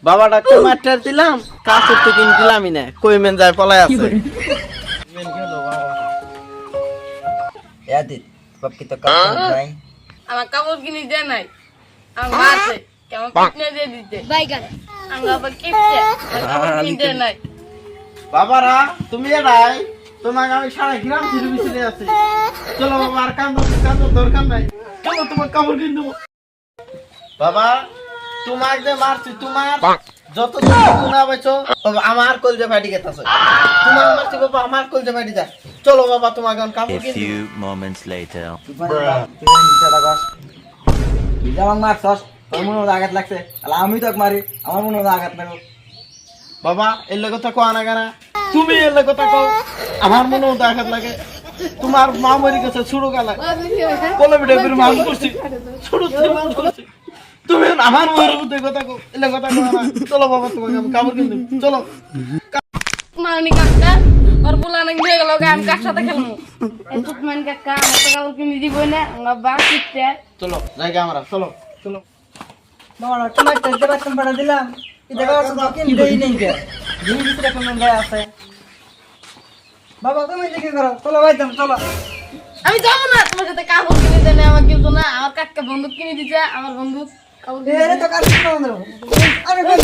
বাবা doctor master দিলাম, কাপড় তো কিন দিলামই না, কই মেন যায় পলাই আছে। মেন গেল বাবা। ইয়াদিত বাকি তো কাপড় নাই। আমার কাপড় কিনে দেয় নাই, আমার মা আছে কেমন কিনে দিয়ে দিতে বাইগান আমার আবার কিপছে কিনে নাই। বাবারা তুমি এরাই, তোমাকে আমি সারা গ্রাম ঘুরে বিছিয়ে আছি। চলো বাবা, আর কান্দো দরকার নাই, চলো তোমার কাপড় কিনে দেবো। বাবা তোমাকে যে মারছি, তোমার যত গুণা বেছো আমার কলজে ফাটি গেছে। তোমার মারছি বাবা, আমার কলজে ফাটি যায়। চলো বাবা তোমাকে আমি কাপড় কিনে দেবো। few moments later. তুই যেমন মারছস তোর মনে আঘাত লাগছে, তাহলে আমি তোকে মারি, আমার মনে আঘাত লাগলো। বাবা এলে কথা কো আনা গানা, তুমি এলে কথা কও, আমার মনেও আঘাত লাগে। তোমার মা মরে গেছে ছোট গালায়, কোলে বিটে করে মানুষ করছি, ছোট থেকে মানুষ করছি। তুমি আমার মনের মধ্যে কথা কও, এলে কথা কও না। চলো বাবা তোমাকে আমি কাপড় কিনে দেবো, চলো। মারনি কাকা ওর বলা নাকি হয়ে গেল, আমি কার সাথে খেলবো? তুকমান কাকা আমার তো কাপড় কিনে দিব না, আমার বা কিপছে। চলো জায়গা আমরা, চলো চলো। বাবা তোমার তেলতে বাতন পাড়া দিলাম, এই জায়গা তো কিন দেই নাই কে দিন ভিতরে কোন গায় আছে। বাবা তুমি দেখে করো, চলো ভাই তুমি চলো। আমি যাবো না তোমার সাথে, কাপড় কিনে দেয় না, আমার কিন্তু না, আমার কাকা বন্দুক কিনে দিছে, আমার বন্দুক কাপড় কিনে এরে তো কাজ করতে হবে। আরে ধর